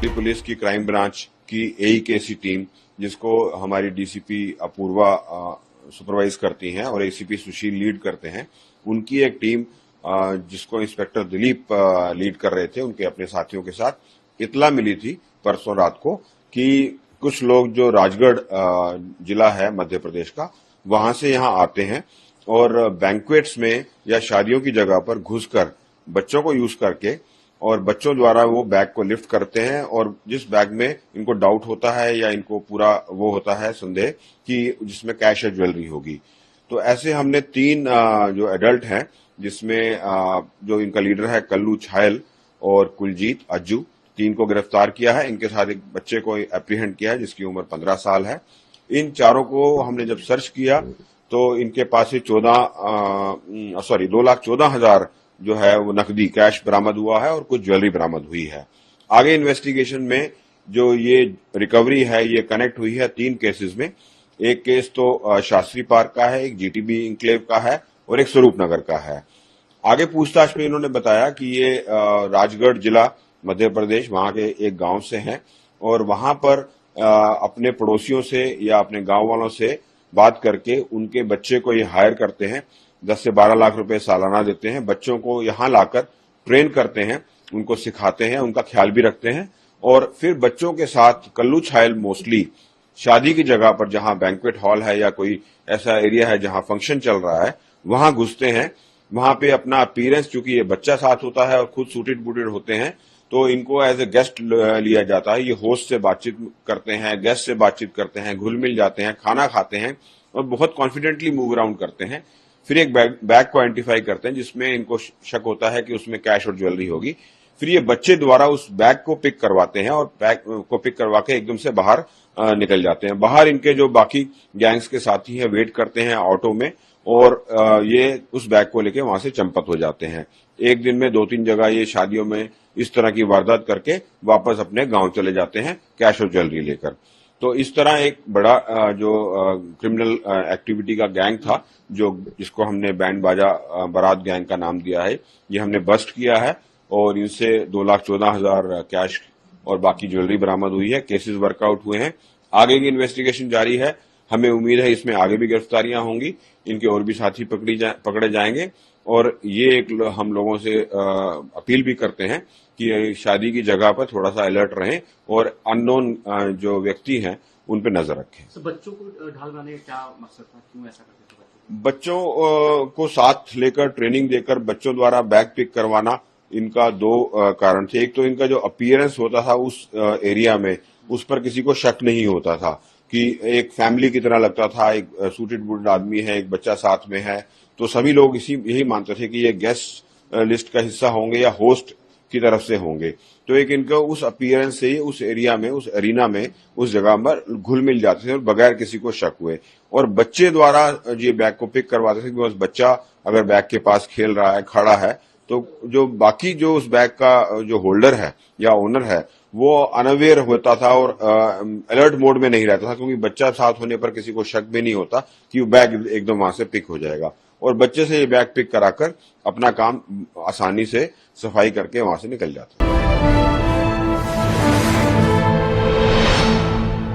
Delhi police की crime branch की एईकेसी team, जिसको हमारी डीसीपी अपूर्वा सुपरवाइज करती हैं और एसीपी सुशील लीड करते हैं, उनकी एक टीम जिसको इंस्पेक्टर दिलीप लीड कर रहे थे, उनके अपने साथियों के साथ इतला मिली थी परसों रात को कि कुछ लोग जो राजगढ़ जिला है मध्य प्रदेश का, वहां से यहां आते हैं और बैंक्वेट्स में या शादियों की जगह पर घुसकर बच्चों को यूज करके और बच्चों द्वारा वो बैग को लिफ्ट करते हैं और जिस बैग में इनको डाउट होता है या इनको पूरा वो होता है संदेह कि जिसमें कैश या ज्वेलरी होगी, तो ऐसे हमने 3 जो एडल्ट हैं, जिसमें जो इनका लीडर है कल्लू छायल और कुलजीत अज्जू, 3 को गिरफ्तार किया है। इनके साथ एक बच्चे को एप्रीहेंड किया है जिसकी उम्र 15 साल है। इन चारों को हमने जब सर्च किया तो इनके पास से 2,14,000 जो है वो नकदी कैश बरामद हुआ है और कुछ ज्वेलरी बरामद हुई है। आगे इन्वेस्टिगेशन में जो ये रिकवरी है ये कनेक्ट हुई है 3 केसेस में। एक केस तो शास्त्री पार्क का है, एक जीटीबी इंक्लेव का है और एक स्वरूप नगर का है। आगे पूछताछ में इन्होंने बताया कि ये राजगढ़ जिला मध्य प्रदेश वहां के एक गांव से हैं और वहां पर अपने पड़ोसियों से या अपने गांव वालों से बात करके उनके बच्चे को ये हायर करते हैं, 10 से 12 लाख रुपए सालाना देते हैं, बच्चों को यहां लाकर ट्रेन करते हैं, उनको सिखाते हैं, उनका ख्याल भी रखते हैं और फिर बच्चों के साथ कल्लू छायल मोस्टली शादी की जगह पर जहां बैंक्वेट हॉल है या कोई ऐसा एरिया है जहां फंक्शन चल रहा है वहां घुसते हैं। वहां पे अपना अपीयरेंस, चूंकि ये बच्चा साथ होता है और खुद सूटेड बूटेड होते हैं, तो इनको एज ए गेस्ट लिया जाता है। ये होस्ट से बातचीत करते हैं, गेस्ट से बातचीत करते हैं, घुल मिल जाते हैं, खाना खाते हैं और बहुत कॉन्फिडेंटली मूव अराउंड करते हैं। फिर एक बैग को आइडेंटिफाई करते हैं जिसमें इनको शक होता है कि उसमें कैश और ज्वेलरी होगी। फिर ये बच्चे द्वारा उस बैग को पिक करवाते हैं और बैग को पिक करवा के एकदम से बाहर निकल जाते हैं। बाहर इनके जो बाकी गैंग्स के साथी हैं वेट करते हैं ऑटो में और ये उस बैग को लेके वहां से चंपत हो जाते हैं। एक दिन में 2-3 जगह ये शादियों में इस तरह की वारदात करके वापस अपने गांव चले जाते हैं कैश और ज्वेलरी लेकर। तो इस तरह एक बड़ा जो क्रिमिनल एक्टिविटी का गैंग था, जो जिसको हमने बैंड बाजा बारात गैंग का नाम दिया है, ये हमने बस्ट किया है और इनसे 2,14,000 कैश और बाकी ज्वेलरी बरामद हुई है। केसेस वर्कआउट हुए हैं। आगे की इन्वेस्टिगेशन जारी है। हमें उम्मीद है इसमें आगे भी गिरफ्तारियां होंगी, इनके और भी साथी पकड़े जाएंगे और ये एक हम लोगों से अपील भी करते हैं कि शादी की जगह पर थोड़ा सा अलर्ट रहें और अननोन जो व्यक्ति हैं उन पर नजर रखें। तो बच्चों को ढाल बनाने का क्या मकसद था, क्यों ऐसा करते थे? बच्चों को साथ लेकर ट्रेनिंग देकर बच्चों द्वारा बैग पिक करवाना, इनका 2 कारण थे। एक तो इनका जो अपीयरेंस होता था उस एरिया में, उस पर किसी को शक नहीं होता था कि एक फैमिली की तरह लगता था, एक सूटेड बूटेड आदमी है, एक बच्चा साथ में है, तो सभी लोग यही मानते थे कि ये गेस्ट लिस्ट का हिस्सा होंगे या होस्ट की तरफ से होंगे। तो एक इनका उस अपीयरेंस से ही उस एरिया में, उस एरिना में, उस जगह पर घुल मिल जाते थे और बगैर किसी को शक हुए। और बच्चे द्वारा ये बैग को पिक करवाते थे कि बस बच्चा अगर बैग के पास खेल रहा है, खड़ा है, तो जो बाकी जो उस बैग का जो होल्डर है या ओनर है वो अनअवेयर होता था और अलर्ट मोड में नहीं रहता था, क्योंकि बच्चा साथ होने पर किसी को शक भी नहीं होता कि वो बैग एकदम वहां से पिक हो जाएगा और बच्चे से ये बैग पिक कराकर अपना काम आसानी से सफाई करके वहां से निकल जाता है।